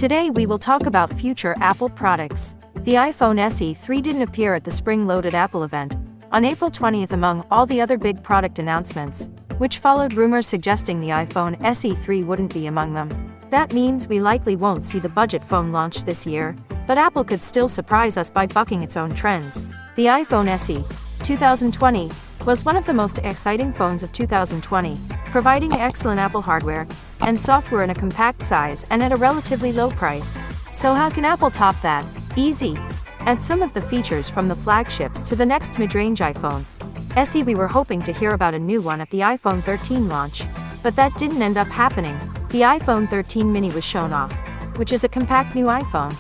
Today we will talk about future Apple products. The iPhone SE3 didn't appear at the spring-loaded Apple event on April 20th among all the other big product announcements, which followed rumors suggesting the iPhone SE3 wouldn't be among them. That means we likely won't see the budget phone launch this year, but Apple could still surprise us by bucking its own trends. The iPhone SE 2020 was one of the most exciting phones of 2020, providing excellent Apple hardware and software in a compact size and at a relatively low price. So how can Apple top that? Easy. Add some of the features from the flagships to the next mid-range iPhone SE. We were hoping to hear about a new one at the iPhone 13 launch, but that didn't end up happening. The iPhone 13 mini was shown off, which is a compact new iPhone,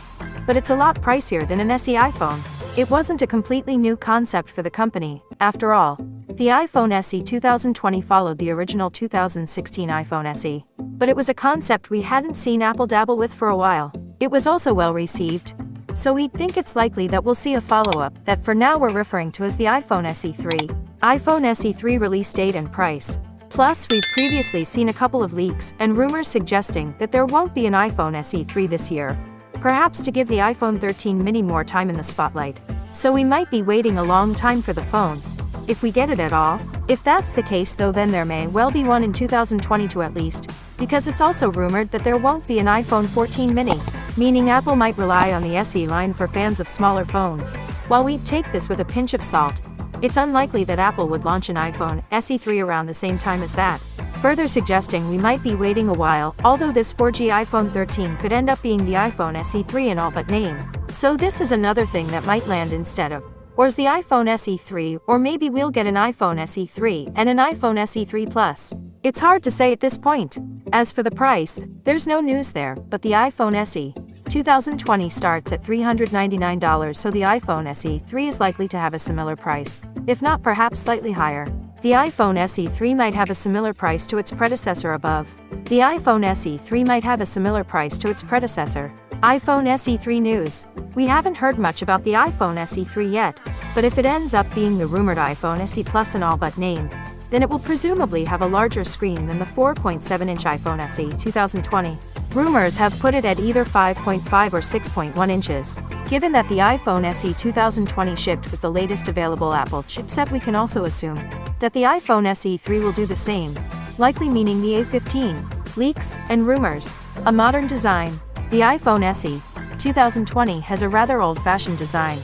but it's a lot pricier than an SE iPhone. It wasn't a completely new concept for the company, after all. The iPhone SE 2020 followed the original 2016 iPhone SE, but it was a concept we hadn't seen Apple dabble with for a while. It was also well received, so we think it's likely that we'll see a follow-up that for now we're referring to as the iPhone SE3. iPhone SE3 release date and price. Plus, we've previously seen a couple of leaks and rumors suggesting that there won't be an iPhone SE3 this year, perhaps to give the iPhone 13 mini more time in the spotlight. So we might be waiting a long time for the phone, if we get it at all. If that's the case though, then there may well be one in 2022 at least, because it's also rumored that there won't be an iPhone 14 mini, meaning Apple might rely on the SE line for fans of smaller phones. While we take this with a pinch of salt, it's unlikely that Apple would launch an iPhone SE3 around the same time as that, further suggesting we might be waiting a while, although this 4G iPhone 13 could end up being the iPhone SE3 in all but name. So this is another thing that might land instead of, or is the iPhone SE3, or maybe we'll get an iPhone SE3 and an iPhone SE3 Plus. It's hard to say at this point. As for the price, there's no news there, but the iPhone SE 2020 starts at $399, so the iPhone SE3 is likely to have a similar price, if not perhaps slightly higher. The iPhone SE3 might have a similar price to its predecessor above. The iPhone SE3 might have a similar price to its predecessor. iPhone SE3 news. We haven't heard much about the iPhone SE3 yet, but if it ends up being the rumored iPhone SE Plus in all but name, then it will presumably have a larger screen than the 4.7-inch iPhone SE 2020. Rumors have put it at either 5.5 or 6.1 inches. Given that the iPhone SE 2020 shipped with the latest available Apple chipset, we can also assume that the iPhone SE3 will do the same, likely meaning the A15. Leaks and rumors. A modern design. The iPhone SE 2020 has a rather old-fashioned design,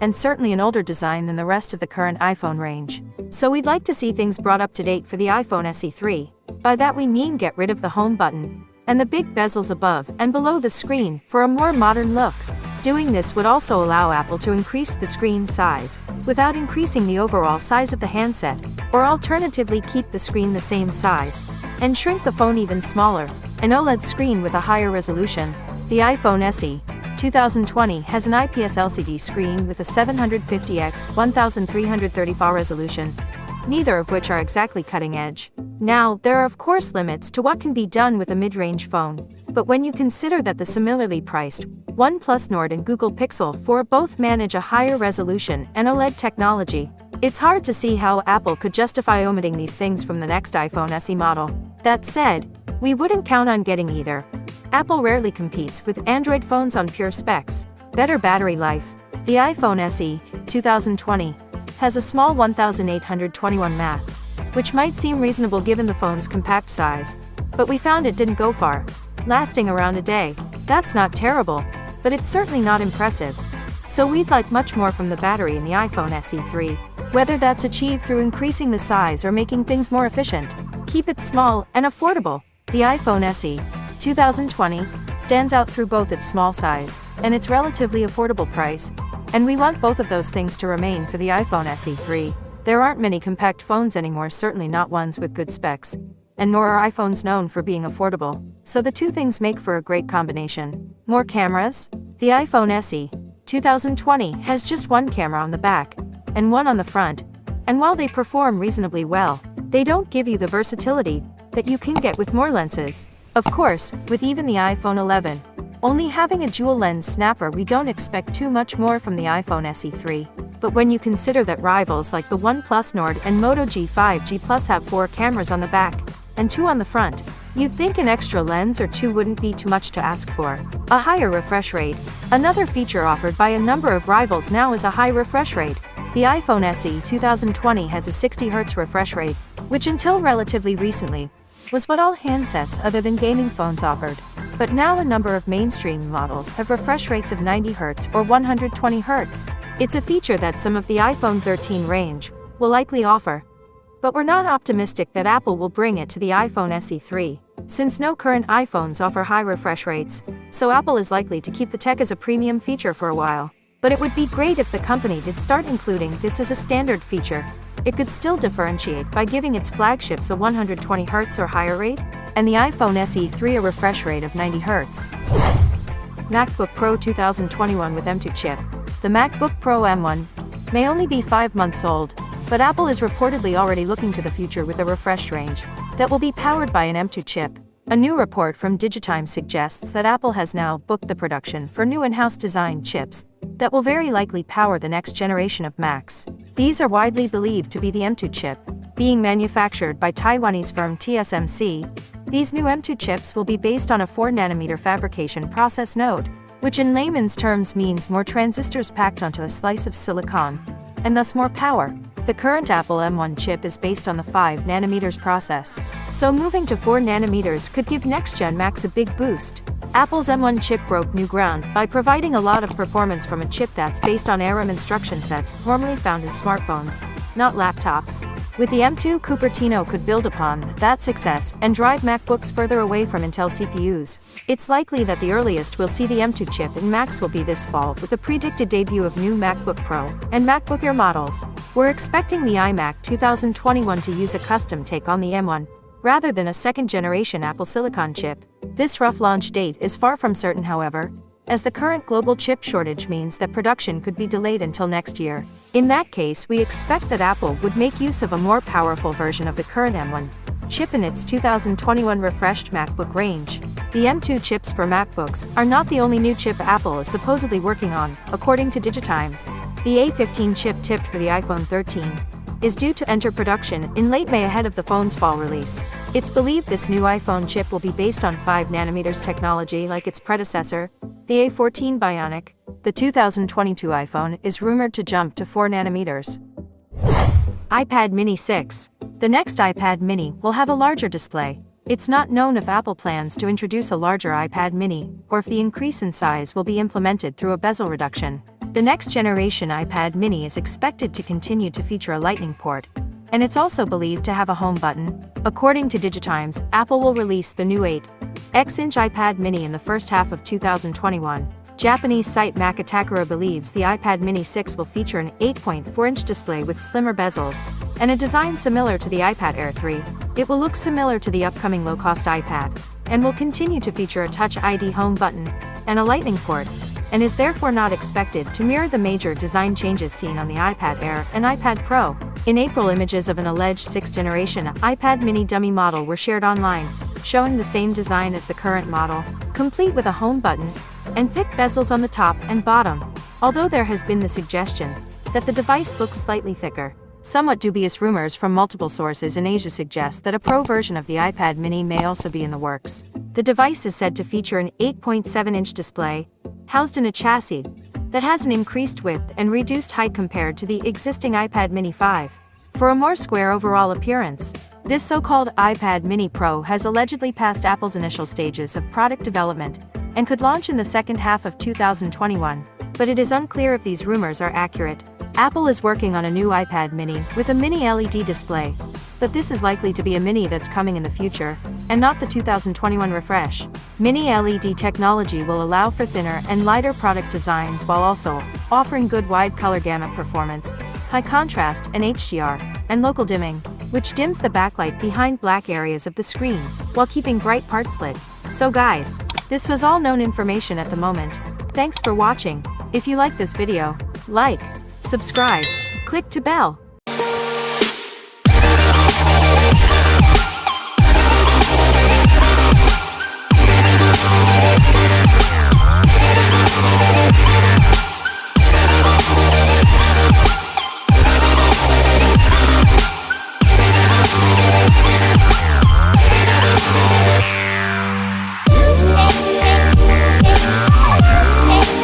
and certainly an older design than the rest of the current iPhone range. So we'd like to see things brought up to date for the iPhone SE3. By that we mean get rid of the home button and the big bezels above and below the screen for a more modern look. Doing this would also allow Apple to increase the screen size without increasing the overall size of the handset, or alternatively keep the screen the same size and shrink the phone even smaller. An OLED screen with a higher resolution. The iPhone SE 2020 has an IPS LCD screen with a 750x 1334 resolution, neither of which are exactly cutting edge. Now, there are of course limits to what can be done with a mid-range phone, but when you consider that the similarly priced OnePlus Nord and Google Pixel 4 both manage a higher resolution and OLED technology, it's hard to see how Apple could justify omitting these things from the next iPhone SE model. That said, we wouldn't count on getting either. Apple rarely competes with Android phones on pure specs. Better battery life. The iPhone SE 2020 has a small 1821 mAh, which might seem reasonable given the phone's compact size, but we found it didn't go far, lasting around a day. That's not terrible, but it's certainly not impressive. So we'd like much more from the battery in the iPhone SE3, whether that's achieved through increasing the size or making things more efficient. Keep it small and affordable. The iPhone SE 2020 stands out through both its small size and its relatively affordable price, and we want both of those things to remain for the iPhone SE3. There aren't many compact phones anymore, certainly not ones with good specs, and nor are iPhones known for being affordable, so the two things make for a great combination. More cameras. The iPhone SE 2020 has just one camera on the back and one on the front, and while they perform reasonably well, they don't give you the versatility that you can get with more lenses. Of course, with even the iPhone 11 only having a dual lens snapper, we don't expect too much more from the iPhone SE3. But when you consider that rivals like the OnePlus Nord and Moto G5 G Plus have 4 cameras on the back and 2 on the front, You'd think an extra lens or two wouldn't be too much to ask for. A higher refresh rate. Another feature offered by a number of rivals now is a high refresh rate. The iPhone SE 2020 has a 60Hz refresh rate, which until relatively recently, was what all handsets other than gaming phones offered. But now a number of mainstream models have refresh rates of 90Hz or 120Hz. It's a feature that some of the iPhone 13 range will likely offer. But we're not optimistic that Apple will bring it to the iPhone SE 3, since no current iPhones offer high refresh rates, so Apple is likely to keep the tech as a premium feature for a while. But it would be great if the company did start including this as a standard feature. It could still differentiate by giving its flagships a 120Hz or higher rate, and the iPhone SE 3 a refresh rate of 90Hz. MacBook Pro 2021 with M2 chip. The MacBook Pro M1 may only be 5 months old, but Apple is reportedly already looking to the future with a refreshed range that will be powered by an M2 chip. A new report from Digitimes suggests that Apple has now booked the production for new in-house designed chips that will very likely power the next generation of Macs. These are widely believed to be the M2 chip, being manufactured by Taiwanese firm TSMC. These new M2 chips will be based on a 4nm fabrication process node, which in layman's terms means more transistors packed onto a slice of silicon, and thus more power. The current Apple M1 chip is based on the 5nm process, so moving to 4nm could give next-gen Macs a big boost. Apple's M1 chip broke new ground by providing a lot of performance from a chip that's based on ARM instruction sets normally found in smartphones, not laptops. With the M2, Cupertino could build upon that success and drive MacBooks further away from Intel CPUs. It's likely that the earliest we'll see the M2 chip in Macs will be this fall with the predicted debut of new MacBook Pro and MacBook Air models. We're expecting the iMac 2021 to use a custom take on the M1, rather than a second-generation Apple Silicon chip. This rough launch date is far from certain, however, as the current global chip shortage means that production could be delayed until next year. In that case, we expect that Apple would make use of a more powerful version of the current M1 chip in its 2021 refreshed MacBook range. The M2 chips for MacBooks are not the only new chip Apple is supposedly working on, according to Digitimes. The A15 chip tipped for the iPhone 13 is due to enter production in late May ahead of the phone's fall release. It's believed this new iPhone chip will be based on 5nm technology like its predecessor, the A14 Bionic. The 2022 iPhone is rumored to jump to 4nm. iPad Mini 6. The next iPad Mini will have a larger display. It's not known if Apple plans to introduce a larger iPad Mini, or if the increase in size will be implemented through a bezel reduction. The next generation iPad Mini is expected to continue to feature a Lightning port, and it's also believed to have a home button. According to Digitimes, Apple will release the new 8-inch iPad Mini in the first half of 2021. Japanese site Macatakura believes the iPad Mini 6 will feature an 8.4-inch display with slimmer bezels, and a design similar to the iPad Air 3. It will look similar to the upcoming low-cost iPad, and will continue to feature a Touch ID home button and a Lightning port, and is therefore not expected to mirror the major design changes seen on the iPad Air and iPad Pro. In April, images of an alleged 6th-generation iPad Mini dummy model were shared online, showing the same design as the current model, complete with a home button and thick bezels on the top and bottom, although there has been the suggestion that the device looks slightly thicker. Somewhat dubious rumors from multiple sources in Asia suggest that a Pro version of the iPad Mini may also be in the works. The device is said to feature an 8.7-inch display, housed in a chassis that has an increased width and reduced height compared to the existing iPad Mini 5. For a more square overall appearance, this so-called iPad Mini Pro has allegedly passed Apple's initial stages of product development and could launch in the second half of 2021, but it is unclear if these rumors are accurate. Apple is working on a new iPad Mini with a mini LED display, but this is likely to be a Mini that's coming in the future, and not the 2021 refresh. Mini LED technology will allow for thinner and lighter product designs while also offering good wide color gamut performance, high contrast and HDR, and local dimming, which dims the backlight behind black areas of the screen, while keeping bright parts lit. So guys, this was all known information at the moment. Thanks for watching. If you like this video, like, subscribe, click to bell.